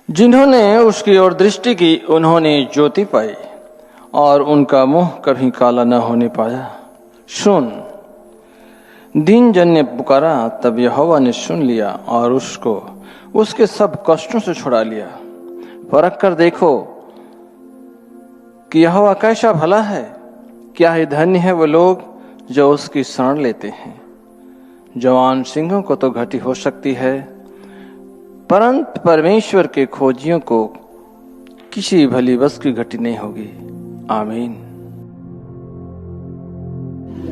जिन्होंने उसकी ओर दृष्टि की उन्होंने ज्योति पाई और उनका मुंह कभी काला न होने पाया। सुन, दीन जन ने पुकारा, तब यहोवा ने सुन लिया और उसको उसके सब कष्टों से छुड़ा लिया। परख कर देखो कि यहोवा कैसा भला है। क्या ही धन्य है वो लोग जो उसकी शरण लेते हैं। जवान सिंहों को तो घटी हो सकती है, परंतु परमेश्वर के खोजियों को किसी भली बस की घटी नहीं होगी। आमीन।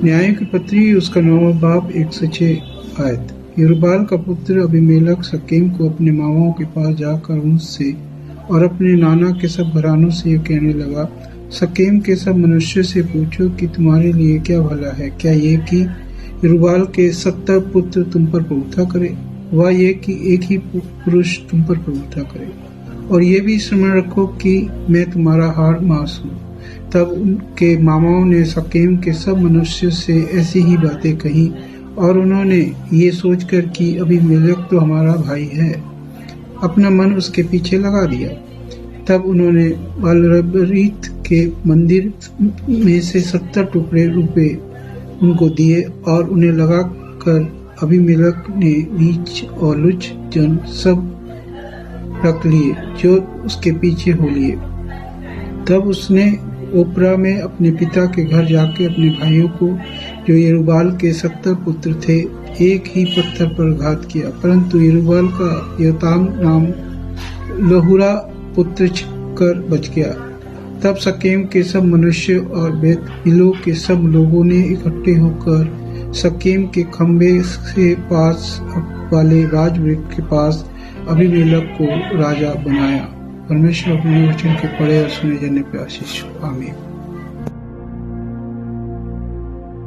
न्याय की पत्री उसका 9वां बाब 106 आयत। यरूबाल का पुत्र अबीमेलेक शकेम को अपने मामाओं के पास जाकर उनसे और अपने नाना के सब घरानों से ये कहने लगा, शकेम के सब मनुष्य से पूछो कि तुम्हारे लिए क्या भला है। क्या ये कि यरूबाल के 70 पुत्र तुम पर प्रभुता करे, व ये कि एक ही पुरुष तुम पर प्रभुता करे। और ये भी स्मरण रखो कि मैं तुम्हारा हाड़ मांस हूँ। तब उनके मामाओं ने शकेम के सब मनुष्य से ऐसी ही बातें कही और उन्होंने ये सोचकर कि अबीमेलेक तो हमारा भाई है, अपना मन उसके पीछे लगा दिया। तब उन्होंने बालबरीत के मंदिर में से 70 टुकड़े रुपए उनको दिए और उन्हें लगा कर अबीमेलेक ने नीच और लुच जन सब रख लिए जो उसके पीछे हो लिए। तब उसने ओप्रा में अपने पिता के घर जाके अपने भाइयों को, जो यरूबाल के 70 पुत्र थे, एक ही पत्थर पर घात किया। परंतु यरूबाल का योताम नाम लहुरा पुत्र कर बच गया। तब शकेम के सब मनुष्य और बेत मिलो के सब लोगों ने इकट्ठे होकर शकेम के खंबे से पास वाले राजवृक्ष के पास अबीमेलेक को राजा बनाया। परमेश्वर अपने वचन के पढ़े और सुने जाने पे आशीष हो। आमीन।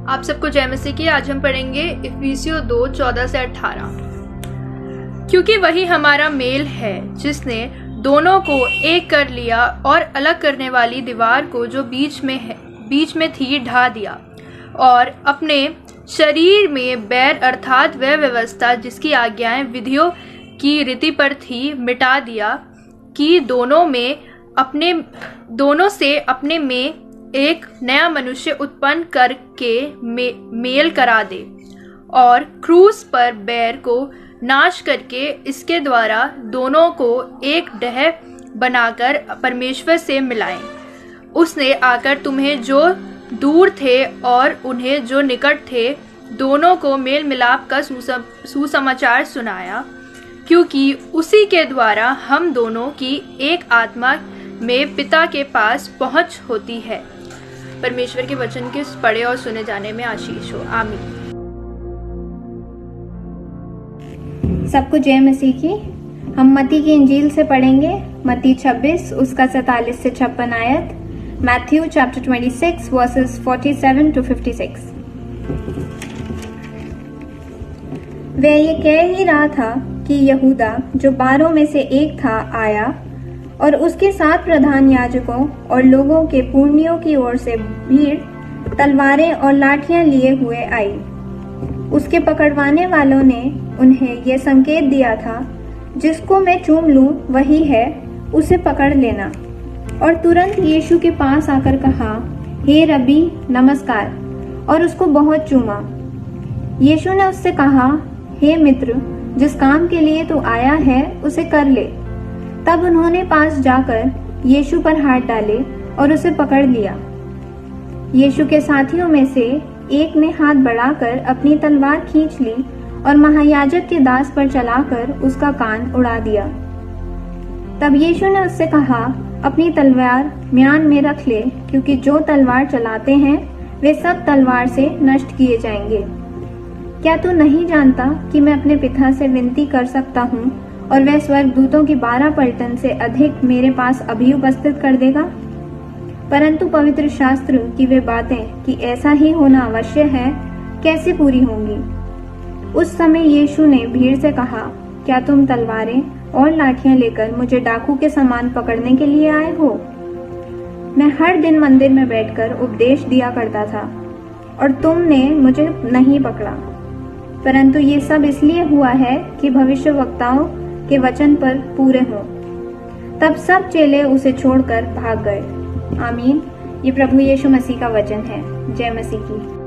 आप सबको जय मसीह की। आज हम पढ़ेंगे इफिसियों 2:14 से 18। क्योंकि वही हमारा मेल है जिसने दोनों को एक कर लिया और अलग करने वाली दीवार को जो बीच में थी ढा दिया, और अपने शरीर में बैर अर्थात वह व्यवस्था जिसकी आज्ञाएं विधियों की रीति पर थी मिटा दिया, कि दोनों से अपने में एक नया मनुष्य उत्पन्न करके मेल करा दे, और क्रूस पर बैर को नाश करके इसके द्वारा दोनों को एक देह बनाकर परमेश्वर से मिलाएं। उसने आकर तुम्हें जो दूर थे और उन्हें जो निकट थे दोनों को मेल मिलाप का सुसमाचार सुनाया, क्योंकि उसी के द्वारा हम दोनों की एक आत्मा में पिता के पास पहुंच होती है। परमेश्वर के वचन के पढ़े और सुने जाने में आशीष हो। आमीन। सबको जय मसीह की। हम मत्ती की इंजील से पढ़ेंगे। मत्ती 26 उसका 47 से 56 आयत। Matthew chapter 26 versus 47 to 56। वह ये कह ही रहा था कि यहूदा जो 12 में से एक था आया, और उसके साथ प्रधान याजकों और लोगों के पुरनियों की ओर से भीड़ तलवारें और लाठियां लिए हुए आई। उसके पकड़वाने वालों ने उन्हें यह संकेत दिया था, जिसको मैं चूम लूं वही है, उसे पकड़ लेना। और तुरंत यीशु के पास आकर कहा, हे रबी नमस्कार, और उसको बहुत चूमा। यीशु ने उससे कहा, हे मित्र, जिस काम के लिए तू आया है उसे कर ले। तब उन्होंने पास जाकर यीशु पर हाथ डाले और उसे पकड़ लिया। यीशु के साथियों में से एक ने हाथ बढ़ाकर अपनी तलवार खींच ली और महायाजक के दास पर चलाकर उसका कान उड़ा दिया। तब यीशु ने उससे कहा, अपनी तलवार म्यान में रख ले, क्योंकि जो तलवार चलाते हैं वे सब तलवार से नष्ट किए जाएंगे। क्या तू नहीं जानता कि मैं अपने पिता से विनती कर सकता हूँ और वह स्वर्गदूतों की 12 पलटन से अधिक मेरे पास अभी उपस्थित कर देगा? परंतु पवित्र शास्त्र की वे बातें कि ऐसा ही होना अवश्य है कैसे पूरी होंगी? उस समय यीशु ने भीड़ से कहा, क्या तुम तलवारें और लाठियां लेकर मुझे डाकू के समान पकड़ने के लिए आए हो? मैं हर दिन मंदिर में बैठकर उपदेश दिया करता था और तुमने मुझे नहीं पकड़ा, परंतु ये सब इसलिए हुआ है कि भविष्यवक्ताओं के वचन पर पूरे हों। तब सब चेले उसे छोड़कर भाग गए। आमीन। ये प्रभु यीशु मसीह का वचन है। जय मसीह की।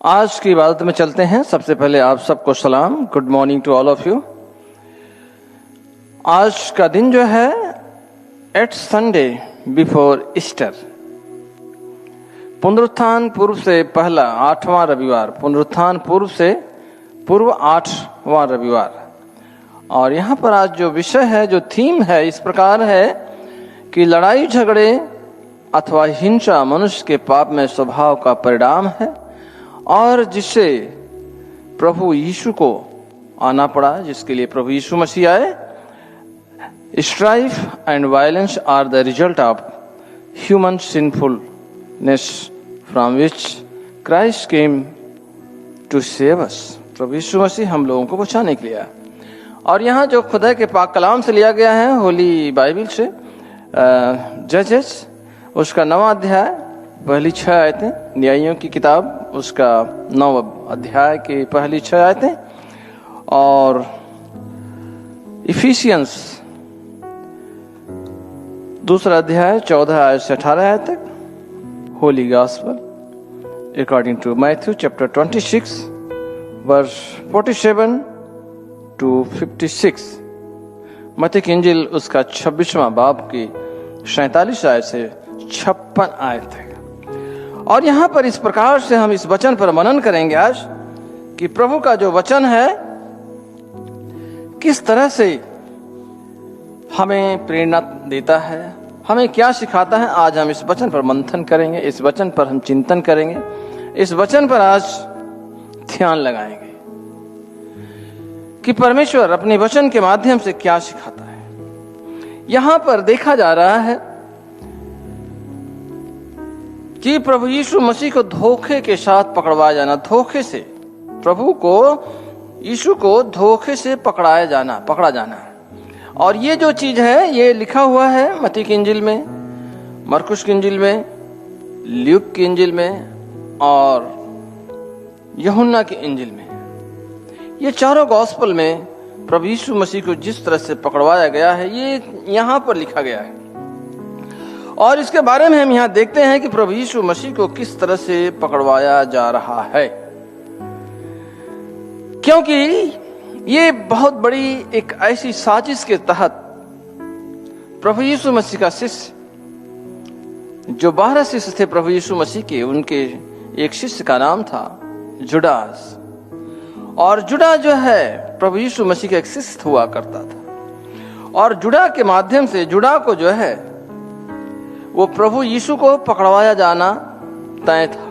आज की इबादत में चलते हैं। सबसे पहले आप सबको सलाम, good morning to all of you. आज का दिन जो है एट संडे बिफोर ईस्टर, पुनरुत्थान पूर्व से पहला 8वां रविवार, पुनरुत्थान पूर्व से पूर्व 8वां रविवार। और यहाँ पर आज जो विषय है, जो थीम है, इस प्रकार है कि लड़ाई झगड़े अथवा हिंसा मनुष्य के पाप में स्वभाव का परिणाम है और जिससे प्रभु यीशु को आना पड़ा, जिसके लिए प्रभु यीशु मसीह आए। Strife and violence are the result of human sinfulness from which Christ came to save us. प्रभु यीशु मसीह हम लोगों को बचाने के लिए आया। और यहाँ जो खुदा के पाक कलाम से लिया गया है, होली बाइबल से, जजेस उसका 9वां अध्याय पहली 6 आयतें, न्यायियों की किताब उसका 9वां अध्याय की पहली 6 आयतें, और इफिसियंस 2 अध्याय 14 आयत से 18 आयत तक, holy gospel according to Matthew chapter 26 verse 47 to 56, मत्ती की इंजील उसका 26वां बाब की 47 आयत से 56 आयत है। और यहाँ पर इस प्रकार से हम इस वचन पर मनन करेंगे आज कि प्रभु का जो वचन है किस तरह से हमें प्रेरणा देता है, हमें क्या सिखाता है। आज हम इस वचन पर मंथन करेंगे, इस वचन पर हम चिंतन करेंगे, इस वचन पर आज ध्यान लगाएंगे कि परमेश्वर अपने वचन के माध्यम से क्या सिखाता है। यहां पर देखा जा रहा है कि प्रभु यीशु मसीह को धोखे के साथ पकड़वाया जाना, धोखे से प्रभु को, यीशु को धोखे से पकड़ा जाना। और ये जो चीज है ये लिखा हुआ है मत्ती की इंजील में, मरकुस की इंजील में, ल्यूक की इंजील में और यूहन्ना की इंजील में। ये चारों गॉस्पेल में प्रभु यीशु मसीह को जिस तरह से पकड़वाया गया है ये यहां पर लिखा गया है। और इसके बारे में हम यहां देखते हैं कि प्रभु यीशु मसीह को किस तरह से पकड़वाया जा रहा है, क्योंकि ये बहुत बड़ी एक ऐसी साजिश के तहत प्रभु यीशु मसीह का शिष्य, जो 12 शिष्य थे प्रभु यीशु मसीह के, उनके एक शिष्य का नाम था जुडास। और जुड़ा जो है प्रभु यीशु मसीह का एक शिष्य हुआ करता था। और जुड़ा के माध्यम से, जुड़ा को जो है वो प्रभु यीशु को पकड़वाया जाना तय था।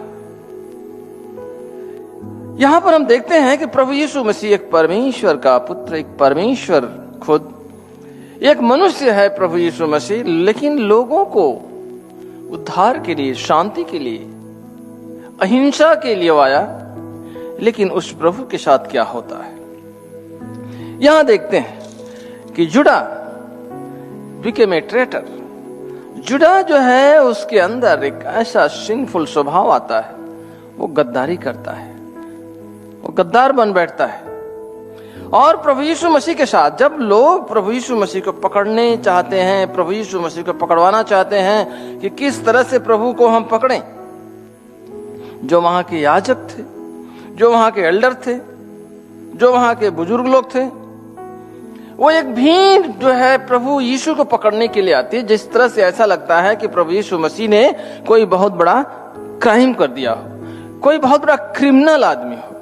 यहां पर हम देखते हैं कि प्रभु यीशु मसीह एक परमेश्वर का पुत्र, एक परमेश्वर खुद, एक मनुष्य है प्रभु यीशु मसीह, लेकिन लोगों को उद्धार के लिए, शांति के लिए, अहिंसा के लिए आया। लेकिन उस प्रभु के साथ क्या होता है, यहां देखते हैं कि जुड़ा बिकेम ए ट्रेटर। जुड़ा जो है उसके अंदर एक ऐसा सिंफुल स्वभाव आता है, वो गद्दारी करता है, वो गद्दार बन बैठता है। और प्रभु यीशु मसीह के साथ जब लोग प्रभु यीशु मसीह को पकड़ने चाहते हैं, प्रभु यीशु मसीह को पकड़वाना चाहते हैं कि किस तरह से प्रभु को हम पकड़ें, जो वहां के याजक थे, जो वहां के एल्डर थे, जो वहां के बुजुर्ग लोग थे, वो एक भीड़ जो है प्रभु यीशु को पकड़ने के लिए आती है। जिस तरह से ऐसा लगता है कि प्रभु यीशु मसीह ने कोई बहुत बड़ा क्राइम कर दिया हो, कोई बहुत बड़ा क्रिमिनल आदमी हो,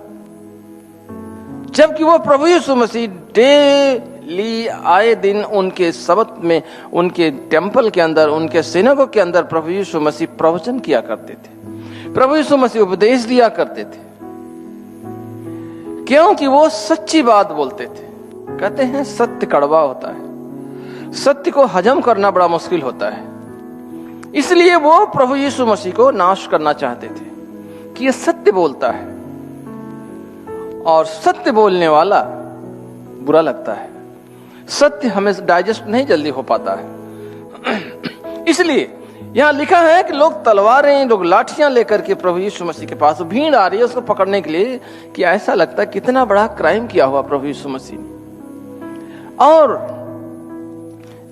जबकि वो प्रभु यीशु मसीह डेली आए दिन उनके सब्त में, उनके टेम्पल के अंदर, उनके सिनेगोग के अंदर प्रभु यीशु मसीह प्रवचन किया करते थे, प्रभु यीशु मसीह उपदेश दिया करते थे, क्योंकि वो सच्ची बात बोलते थे। कहते हैं सत्य कड़वा होता है, सत्य को हजम करना बड़ा मुश्किल होता है। इसलिए वो प्रभु यीशु मसीह को नाश करना चाहते थे कि ये सत्य बोलता है और सत्य बोलने वाला बुरा लगता है, सत्य हमें डाइजेस्ट नहीं जल्दी हो पाता है। इसलिए यहां लिखा है कि लोग तलवारें, लोग लाठियां लेकर के प्रभु यीशु मसीह के पास, भीड़ आ रही है उसको पकड़ने के लिए, कि ऐसा लगता है कितना बड़ा क्राइम किया हुआ प्रभु यीशु मसीह ने। और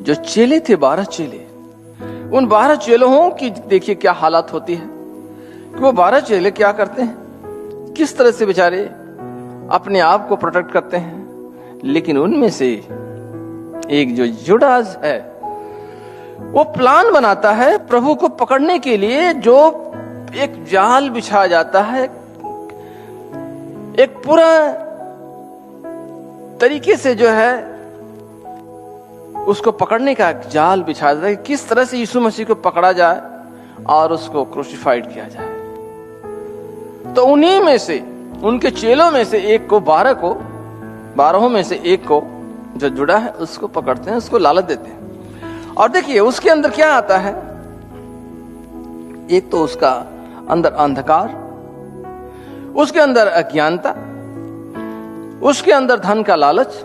जो चेले थे, 12 चेले, उन 12 चेलों की देखिए क्या हालत होती है कि वो 12 चेले क्या करते हैं, किस तरह से बेचारे अपने आप को प्रोटेक्ट करते हैं। लेकिन उनमें से एक जो जुडास है वो प्लान बनाता है प्रभु को पकड़ने के लिए, जो एक जाल बिछा जाता है, एक पूरा तरीके से जो है उसको पकड़ने का जाल बिछा जाता है, किस तरह से यीशु मसीह को पकड़ा जाए और उसको क्रूसिफाइड किया जाए। तो उन्हीं में से, उनके चेलों में से एक को, 12 में से एक को जो जुड़ा है उसको पकड़ते हैं, उसको लालच देते हैं। और देखिए उसके अंदर क्या आता है, एक तो उसका अंदर अंधकार, उसके अंदर अज्ञानता, उसके अंदर धन का लालच,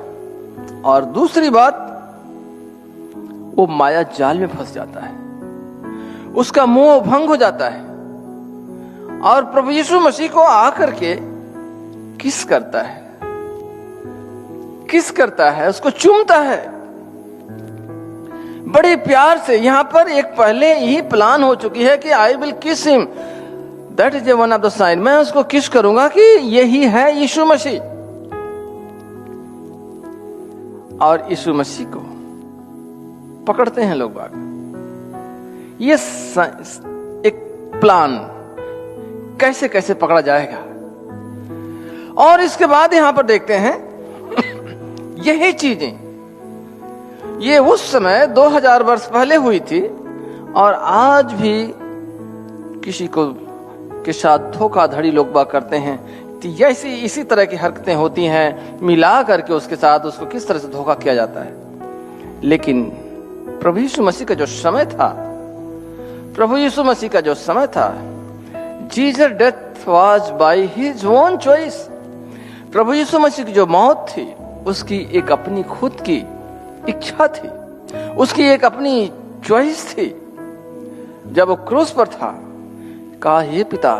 और दूसरी बात वो माया जाल में फंस जाता है, उसका मोह भंग हो जाता है और प्रभु यीशु मसीह को आकर के किस करता है, उसको चूमता है बड़े प्यार से। यहां पर एक पहले ही प्लान हो चुकी है कि I will kiss him, that is one of the sign, मैं उसको किस करूंगा कि यही है यीशु मसीह। और यीशु मसीह को पकड़ते हैं लोग बाग। ये एक प्लान कैसे कैसे पकड़ा जाएगा। और इसके बाद यहां पर देखते हैं यही चीजें ये उस समय 2000 वर्ष पहले हुई थी और आज भी किसी को के साथ धोखाधड़ी लोग बाग करते हैं, ऐसी इसी तरह की हरकतें होती हैं, मिला करके उसके साथ उसको किस तरह से धोखा किया जाता है। लेकिन प्रभु यीशु मसीह का जो समय था, Jesus death was by his own choice. प्रभु यीशु मसीह की जो मौत थी उसकी एक अपनी खुद की इच्छा थी, उसकी एक अपनी चॉइस थी। जब वो क्रूस पर था, कहा हे पिता,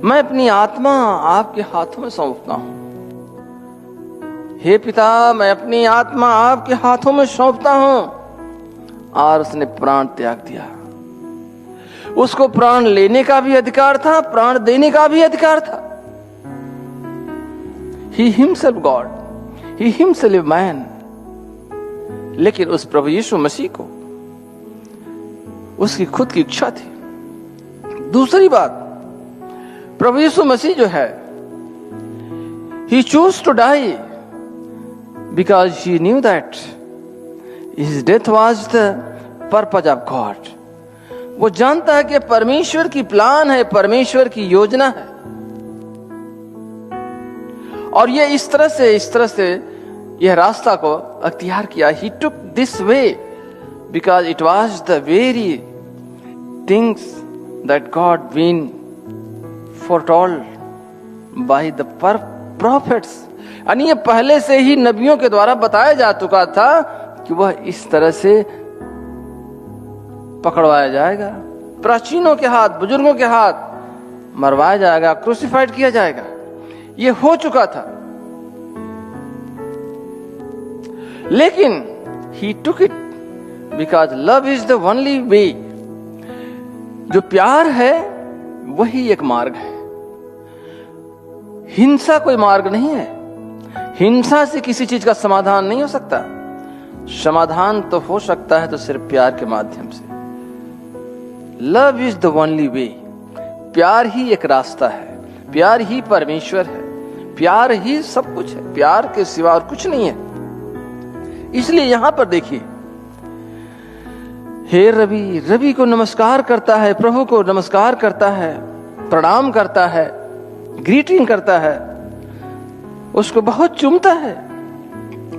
मैं अपनी आत्मा आपके हाथों में सौंपता हूं। हे पिता, मैं अपनी आत्मा आपके हाथों में सौंपता हूं। और उसने प्राण त्याग दिया। उसको प्राण लेने का भी अधिकार था, प्राण देने का भी अधिकार था। He himself God, he himself man। लेकिन उस प्रभु यीशु मसीह को उसकी खुद की इच्छा थी। दूसरी बात, प्रभु यीशु मसीह जो है, he chose to die because he knew that his death was the purpose of God। वो जानता है कि परमेश्वर की प्लान है, परमेश्वर की योजना है। और ये इस तरह से यह रास्ता को अख्तियार किया। He took this way because it was the very things that God been foretold by the prophets। यानी ये पहले से ही नबियों के द्वारा बताया जा चुका था कि वह इस तरह से पकड़वाया जाएगा, प्राचीनों के हाथ, बुजुर्गों के हाथ मरवाया जाएगा, क्रूसिफाइड किया जाएगा। ये हो चुका था। लेकिन he took it because love is the only way। जो प्यार है वही एक मार्ग है, हिंसा कोई मार्ग नहीं है। हिंसा से किसी चीज का समाधान नहीं हो सकता। समाधान तो हो सकता है तो सिर्फ प्यार के माध्यम से। Love is the only way. प्यार ही एक रास्ता है, प्यार ही परमेश्वर है, प्यार ही सब कुछ है, प्यार के सिवा और कुछ नहीं है। इसलिए यहां पर देखिए, हे रवि को नमस्कार करता है, प्रभु को नमस्कार करता है, प्रणाम करता है, ग्रीटिंग करता है, उसको बहुत चूमता है,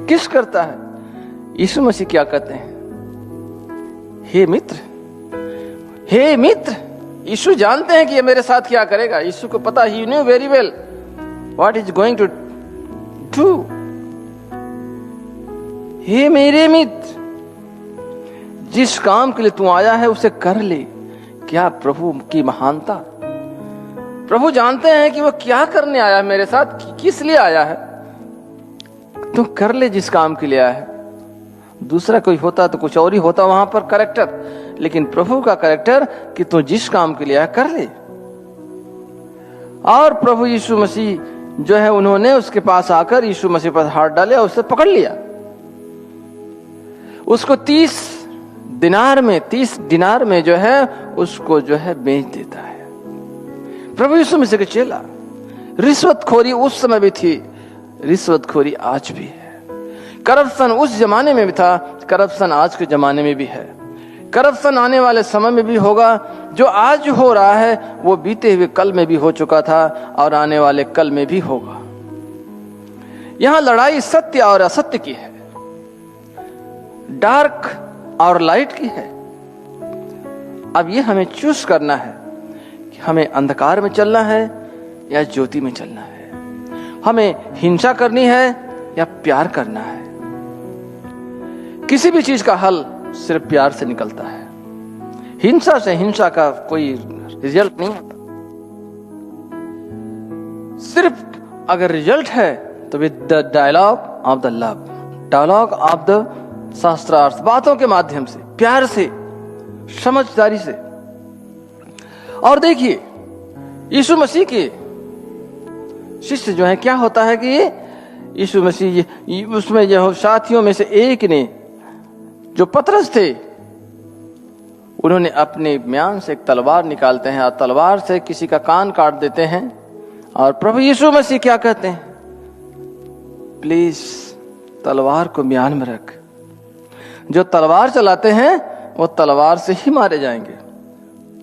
किस करता है। यीशु मसीह क्या कहते हैं, हे मित्र। यीशु जानते हैं कि ये मेरे साथ क्या करेगा। यीशु को पता, he knew very well what is going to do. हे मेरे मित्र, जिस काम के लिए तू आया है उसे कर ले। क्या प्रभु की महानता। प्रभु जानते हैं कि वो क्या करने आया है मेरे साथ, किस लिए आया है। तू कर ले जिस काम के लिए आया है। दूसरा कोई होता तो कुछ और ही होता वहां पर कैरेक्टर, लेकिन प्रभु का कैरेक्टर कि तू जिस काम के लिए आया कर ले। और प्रभु यीशु मसीह जो है उन्होंने उसके पास आकर यीशु मसीह पर हाथ डाले और उससे पकड़ लिया। उसको 30 दिनार में जो है उसको जो है बेच देता है। प्रभु यीशु मसीह के चेला। रिश्वतखोरी उस समय भी थी, रिश्वतखोरी आज भी है। करप्शन उस जमाने में भी था, करप्शन आज के जमाने में भी है। करप्शन आने वाले समय में भी होगा। जो आज हो रहा है वो बीते हुए कल में भी हो चुका था और आने वाले कल में भी होगा। यहां लड़ाई सत्य और असत्य की है, डार्क और लाइट की है। अब ये हमें चूज करना है कि हमें अंधकार में चलना है या ज्योति में चलना है, हमें हिंसा करनी है या प्यार करना है। किसी भी चीज का हल सिर्फ प्यार से निकलता है। हिंसा से हिंसा का कोई रिजल्ट नहीं होता। सिर्फ अगर रिजल्ट है तो with the dialogue of the love, dialogue of the shastrartha, बातों के माध्यम से, प्यार से, समझदारी से। और देखिए यीशु मसीह के शिष्य जो है, क्या होता है कि यीशु मसीह उसमें जो साथियों में से एक ने, जो पतरस थे, उन्होंने अपने म्यान से एक तलवार निकालते हैं और तलवार से किसी का कान काट देते हैं। और प्रभु यीशु मसीह क्या कहते हैं? प्लीज तलवार को म्यान में रख। जो तलवार चलाते हैं वो तलवार से ही मारे जाएंगे,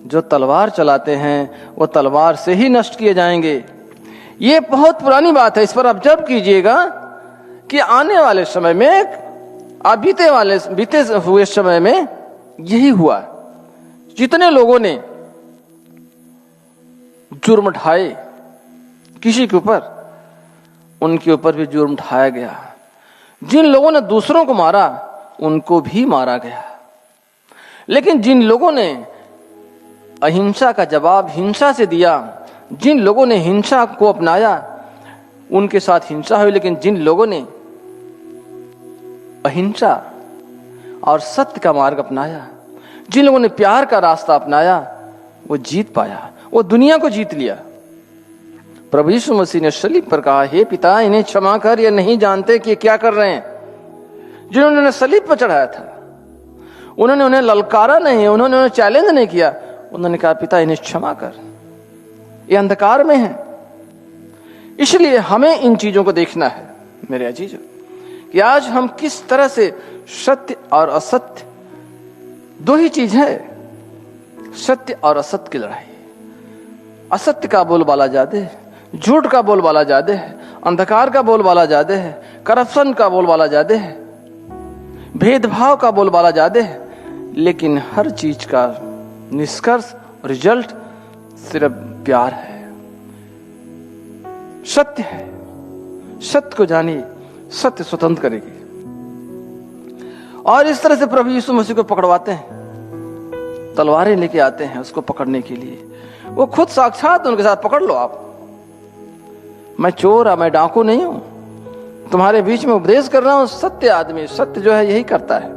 जो तलवार चलाते हैं वो तलवार से ही नष्ट किए जाएंगे। ये बहुत पुरानी बात है, इस पर आप जब कीजिएगा कि आने वाले समय में, बीते हुए समय में यही हुआ। जितने लोगों ने जुर्म ढाए किसी के ऊपर, उनके ऊपर भी जुर्म ढाया गया। जिन लोगों ने दूसरों को मारा उनको भी मारा गया। लेकिन जिन लोगों ने अहिंसा का जवाब हिंसा से दिया, जिन लोगों ने हिंसा को अपनाया उनके साथ हिंसा हुई। लेकिन जिन लोगों ने अहिंसा और सत्य का मार्ग अपनाया, जिन लोगों ने प्यार का रास्ता अपनाया, वो जीत पाया, वो दुनिया को जीत लिया। प्रभु यीशु मसीह ने सलीब पर कहा, हे पिता इन्हें क्षमा कर, ये नहीं जानते कि क्या कर रहे हैं। जिन्होंने उन्हें सलीब पर चढ़ाया था, उन्होंने उन्हें ललकारा नहीं, उन्होंने उन्हें चैलेंज नहीं किया। उन्होंने कहा, पिता इन्हें क्षमा कर, ये अंधकार में है। इसलिए हमें इन चीजों को देखना है मेरे अजीजों, कि आज हम किस तरह से सत्य और असत्य, दो ही चीज है, सत्य और असत्य की लड़ाई। असत्य का बोलबाला ज्यादा है, झूठ का बोलबाला ज्यादा है, अंधकार का बोलबाला ज्यादा है, करप्शन का बोलबाला ज्यादा है, भेदभाव का बोलबाला ज्यादा है। लेकिन हर चीज का निष्कर्ष, रिजल्ट सिर्फ प्यार है, सत्य है। सत्य को जानिए, सत्य स्वतंत्र करेगी। और इस तरह से प्रभु यीशु मसीह को पकड़वाते हैं, तलवारें लेके आते हैं उसको पकड़ने के लिए। वो खुद साक्षात उनके साथ, पकड़ लो आप, मैं चोर, मैं डाकू नहीं हूं, तुम्हारे बीच में उपदेश कर रहा हूं सत्य आदमी। सत्य जो है यही करता है,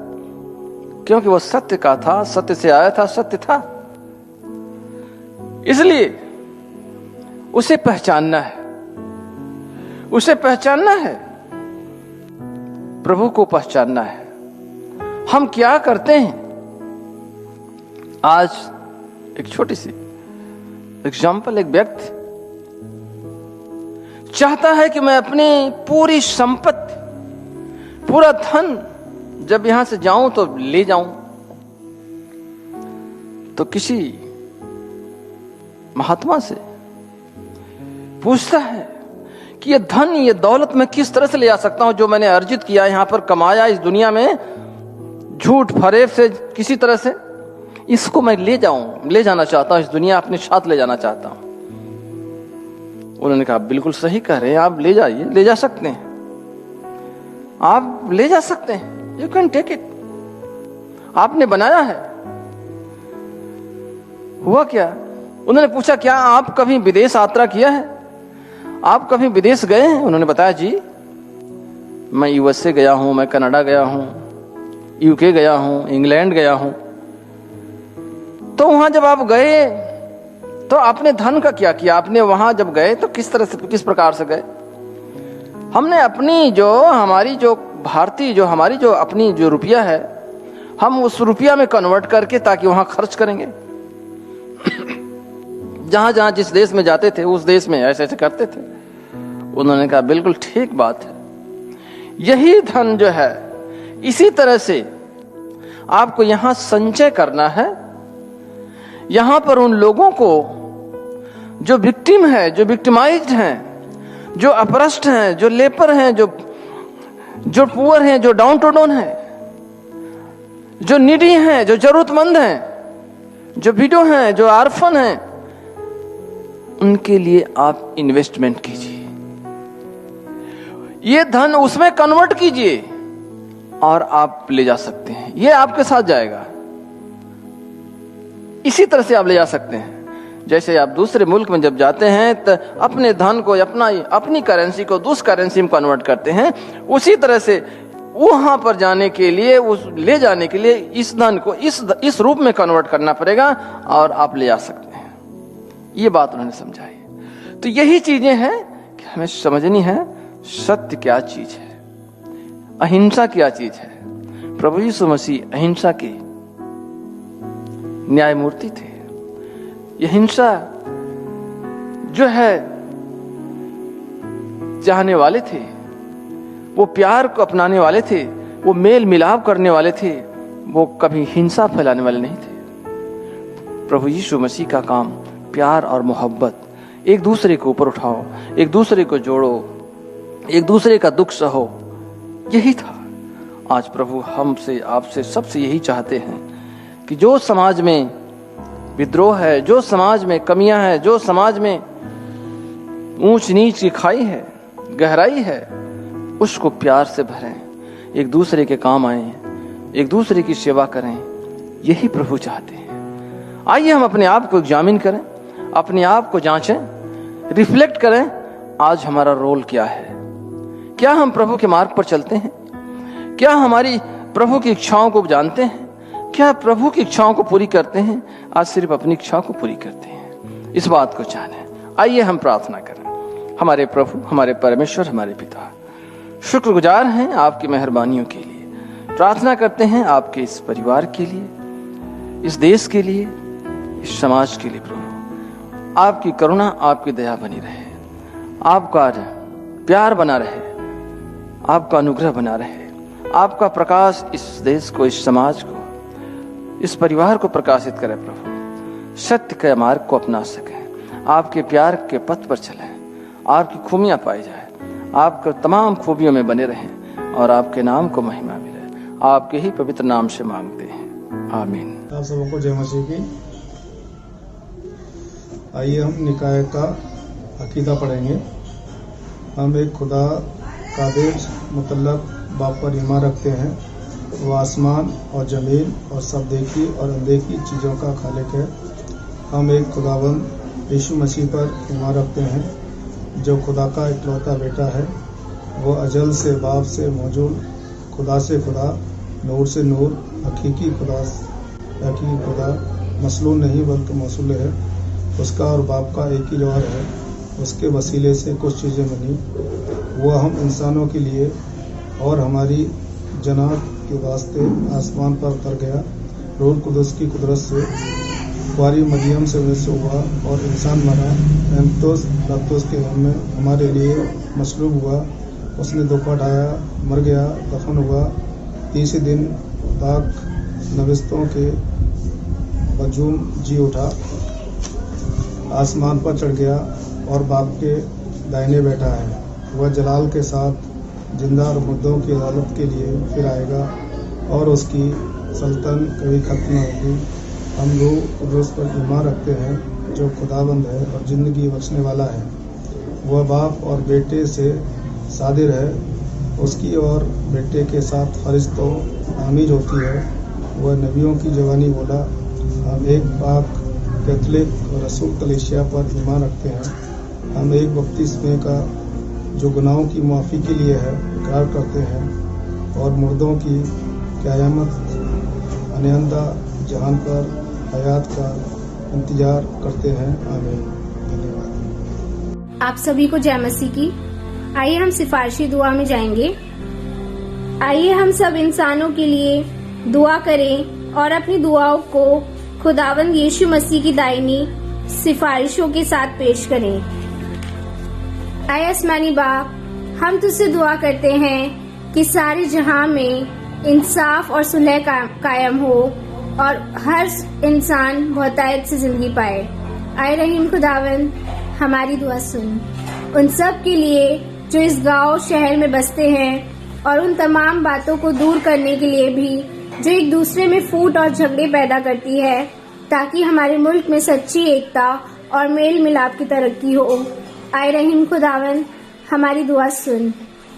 क्योंकि वो सत्य का था, सत्य से आया था, सत्य था। इसलिए उसे पहचानना है, उसे पहचानना है, प्रभु को पहचानना है। हम क्या करते हैं? आज एक छोटी सी एग्जाम्पल, एक व्यक्ति चाहता है कि मैं अपनी पूरी संपत्ति, पूरा धन जब यहां से जाऊं तो ले जाऊं। तो किसी महात्मा से पूछता है कि ये धन, ये दौलत मैं किस तरह से ले आ सकता हूं, जो मैंने अर्जित किया, यहां पर कमाया इस दुनिया में, झूठ फरेब से, किसी तरह से इसको मैं ले जाना चाहता हूं, इस दुनिया अपने साथ ले जाना चाहता हूं। उन्होंने कहा, बिल्कुल सही कह रहे हैं आप, ले जाइए, ले जा सकते हैं, आप ले जा सकते हैं, यू कैन टेक इट, आपने बनाया है। हुआ क्या? उन्होंने पूछा, क्या आप कभी विदेश यात्रा किया है, आप कभी विदेश गए हैं? उन्होंने बताया, जी मैं यूएसए गया हूं, मैं कनाडा गया हूं, यूके गया हूं, इंग्लैंड गया हूं। तो वहां जब आप गए तो आपने धन का क्या किया? आपने वहां जब गए तो किस तरह से, किस प्रकार से गए? हमने अपनी जो हमारी जो भारतीय जो हमारी जो अपनी जो रुपया है, हम उस रुपया में कन्वर्ट करके ताकि वहां खर्च करेंगे। जहां जहां जिस देश में जाते थे उस देश में ऐसे ऐसे करते थे। उन्होंने कहा बिल्कुल ठीक बात है, यही धन जो है इसी तरह से आपको यहां संचय करना है। यहां पर उन लोगों को जो विक्टिम है, जो विक्टिमाइज्ड हैं, जो अपरस्ट हैं, जो लेपर हैं, जो पुअर हैं, जो डाउन टू डाउन हैं, जो नीडी हैं, जो जरूरतमंद हैं, जो विडो हैं, जो आर्फन हैं, उनके लिए आप इन्वेस्टमेंट कीजिए। ये धन उसमें कन्वर्ट कीजिए और आप ले जा सकते हैं। ये आपके साथ जाएगा। इसी तरह से आप ले जा सकते हैं। जैसे आप दूसरे मुल्क में जब जाते हैं तो अपने धन को अपनी करेंसी को दूसरी करेंसी में कन्वर्ट करते हैं, उसी तरह से वहां पर जाने के लिए, उस ले जाने के लिए इस धन को इस रूप में कन्वर्ट करना पड़ेगा और आप ले जा सकते हैं। ये बात उन्होंने समझाई। तो यही चीजें हैं कि हमें समझनी है, सत्य क्या चीज है, अहिंसा क्या चीज है। प्रभु यीशु मसीह अहिंसा के न्यायमूर्ति थे। यह हिंसा जो है चाहने वाले थे, वो प्यार को अपनाने वाले थे, वो मेल मिलाप करने वाले थे, वो कभी हिंसा फैलाने वाले नहीं थे। प्रभु यीशु मसीह का काम प्यार और मोहब्बत, एक दूसरे को ऊपर उठाओ, एक दूसरे को जोड़ो, एक दूसरे का दुख सहो, यही था। आज प्रभु हमसे, आपसे, सबसे यही चाहते हैं कि जो समाज में विद्रोह है, जो समाज में कमियां हैं, जो समाज में ऊंच नीच की खाई है, गहराई है, उसको प्यार से भरें, एक दूसरे के काम आए, एक दूसरे की सेवा करें। यही प्रभु चाहते हैं। आइए हम अपने आप को एग्जामिन करें, अपने आप को जांचें, रिफ्लेक्ट करें। आज हमारा रोल क्या है? क्या हम प्रभु के मार्ग पर चलते हैं? क्या हमारी प्रभु की इच्छाओं को जानते हैं? क्या प्रभु की इच्छाओं को पूरी करते हैं? आज सिर्फ अपनी इच्छाओं को पूरी करते हैं। इस बात को जानें। आइए हम प्रार्थना करें। हमारे प्रभु, हमारे परमेश्वर, हमारे पिता, शुक्रगुजार हैं आपकी मेहरबानियों के लिए। प्रार्थना करते हैं आपके इस परिवार के लिए, इस देश के लिए, इस समाज के लिए। प्रभु आपकी करुणा, आपकी दया बनी रहे, आपका प्यार बना रहे, आपका अनुग्रह बना रहे, आपका प्रकाश इस देश को, इस समाज को, इस परिवार को प्रकाशित करे। प्रभु सत्य के मार्ग को अपना सके, आपके प्यार के पथ पर चले, आपकी खूबियां पाई जाए, आपके तमाम खूबियों में बने रहें और आपके नाम को महिमा मिले। आपके ही पवित्र नाम से मांगते हैं, आमीन। आप सबको जय मसीह की। आइए हम निकाय का अकीदा पढ़ेंगे। हम एक खुदा कादिर मुतल्लक बाप पर ईमान रखते हैं। वो आसमान और ज़मीन और सब देखी और अनदेखी चीज़ों का खालिक है। हम एक खुदावंद यीशु मसीह पर ईमान रखते हैं, जो खुदा का इकलौता बेटा है। वो अजल से बाप से मौजूद, खुदा से खुदा, नूर से नूर, हकीकी खुदा, मसलून नहीं बल्कि मौसूल है। उसका और बाप का एक ही जौहर है। उसके वसीले से कुछ चीज़ें बनी। वो हम इंसानों के लिए और हमारी जनात के वास्ते आसमान पर उतर गया। रूह कुदस की कुदरत से कुंवारी मरियम से वैसे हुआ और इंसान बना। रक्तोस के हम में हमारे लिए मसलूब हुआ। उसने दुख उठाया, मर गया, दफन हुआ। तीसरे दिन पाक नविस्तों के बजूम जी उठा, आसमान पर चढ़ गया और बाप के दाहिने बैठा है। वह जलाल के साथ जिंदा और मुर्दों की अदालत के लिए फिर आएगा और उसकी सल्तन कभी खत्म न होगी। हम लोग कुदरत पर ईमान रखते हैं, जो खुदाबंद है और ज़िंदगी बख्शने वाला है। वह बाप और बेटे से सादिर है। उसकी और बेटे के साथ फरिश्तों आमीज होती है। वह नबियों की जवानी बोला। हम एक पाक कैथलिक और रसूल कलीसिया पर ईमान रखते हैं। हम एक बपतिस्मे का जो गुनाहों की माफ़ी के लिए है इकरार करते हैं और मुर्दों की क़यामत, अनंता जहान पर हयात का इंतजार करते हैं। आमीन। धन्यवाद। आप सभी को जय मसीह की। आइए हम सिफारिशी दुआ में जाएंगे। आइए हम सब इंसानों के लिए दुआ करें और अपनी दुआओं को खुदावंद यीशु मसीह की दायनी सिफारिशों के साथ पेश करें। आए आसमानी बाप, हम तुझसे दुआ करते हैं कि सारे जहां में इंसाफ और सुलह कायम हो और हर इंसान बहुतायत से जिंदगी पाए। आए रहीम खुदावंद, हमारी दुआ सुन। उन सब के लिए जो इस गांव शहर में बसते हैं और उन तमाम बातों को दूर करने के लिए भी जो एक दूसरे में फूट और झगड़े पैदा करती है, ताकि हमारे मुल्क में सच्ची एकता और मेल मिलाप की तरक्की हो। आए रहीम खुदावन, हमारी दुआ सुन।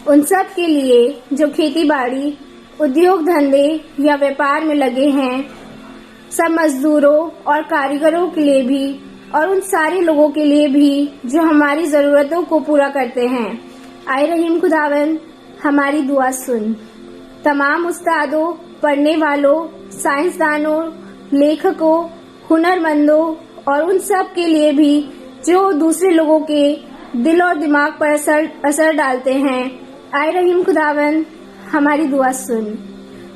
उन सब के लिए जो खेती बाड़ी, उद्योग धंधे या व्यापार में लगे हैं, सब मजदूरों और कारीगरों के लिए भी और उन सारे लोगों के लिए भी जो हमारी जरूरतों को पूरा करते हैं। आए रहीम खुदावन, हमारी दुआ सुन। तमाम उस्तादों, पढ़ने वालों, साइंसदानों, लेखकों, हुनरमंदों और उन सब के लिए भी जो दूसरे लोगों के दिल और दिमाग पर असर डालते हैं। आए रहीम खुदावन, हमारी दुआ सुन।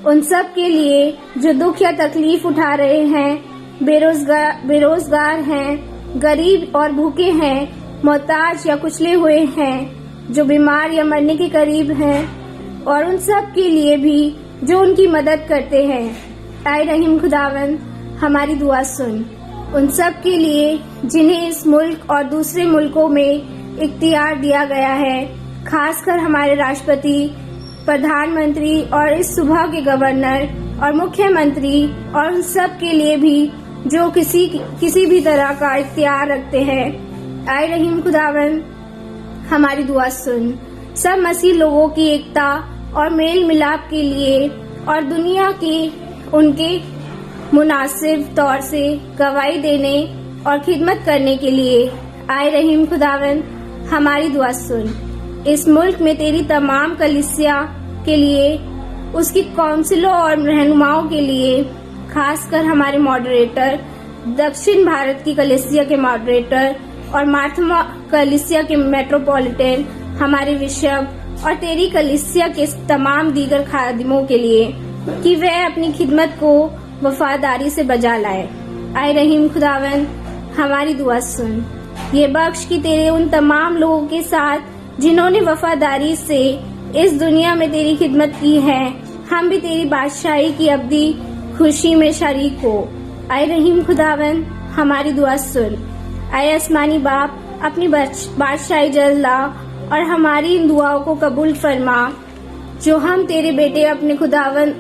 उन सब के लिए जो दुख या तकलीफ उठा रहे हैं, बेरोजगार हैं, गरीब और भूखे हैं, मोहताज या कुचले हुए हैं, जो बीमार या मरने के करीब हैं, और उन सब के लिए भी जो उनकी मदद करते हैं। आए रहीम खुदावन, हमारी दुआ सुन। उन सब के लिए जिन्हें इस मुल्क और दूसरे मुल्कों में इख्तियार दिया गया है, खासकर हमारे राष्ट्रपति, प्रधानमंत्री और इस सूबा के गवर्नर और मुख्यमंत्री, और उन सब के लिए भी जो किसी भी तरह का इख्तियार रखते हैं। आए रहीम खुदावन, हमारी दुआ सुन। सब मसीह लोगों की एकता और मेल मिलाप के लिए और दुनिया के उनके मुनासिब तौर से गवाही देने और खिदमत करने के लिए। आए रहीम खुदावन, हमारी दुआ सुन। इस मुल्क में तेरी तमाम कलीसिया के लिए, उसकी काउंसिलों और रहनुमाओं के लिए, खासकर हमारे मॉडरेटर, दक्षिण भारत की कलीसिया के मॉडरेटर और मार्थमा कलीसिया के मेट्रोपॉलिटन, हमारे बिशप और तेरी कलीसिया के तमाम दीगर खादिमों के लिए, कि वह अपनी खिदमत को वफादारी से बजा लाए। आए रहीम खुदावन, हमारी दुआ सुन। ये बख्श कि तेरे उन तमाम लोगों के साथ जिन्होंने वफादारी से इस दुनिया में तेरी खिदमत की है, हम भी तेरी बादशाही की अवधि खुशी में शरीक हो। आए रहीम खुदावन, हमारी दुआ सुन। आए आसमानी बाप, अपनी बादशाही जल्द ला और हमारी इन दुआओं को कबूल फरमा, जो हम तेरे बेटे अपने खुदावन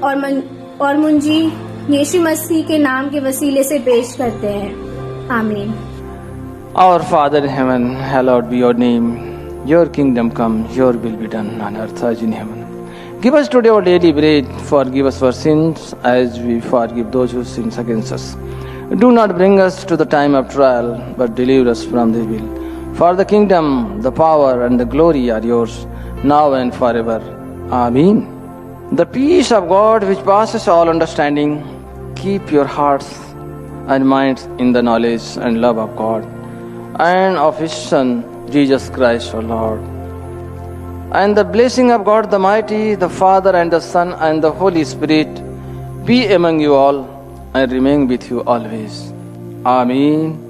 और मुंजी यीशु मसीह के नाम के वसीले से पेश करते हैं। आमीन। Our Father in heaven, hallowed be your name. Your kingdom come, your will be done on earth as in heaven. Give us today our daily bread. Forgive us our sins as we forgive those who sin against us. Do not bring us to the time of trial, but deliver us from the evil. For the kingdom, the power and the glory are yours, now and forever. Amen. The peace of God which passes all understanding, keep your hearts and minds in the knowledge and love of God and of His Son, Jesus Christ our Lord. And the blessing of God the Mighty, the Father and the Son and the Holy Spirit be among you all and remain with you always. Amen.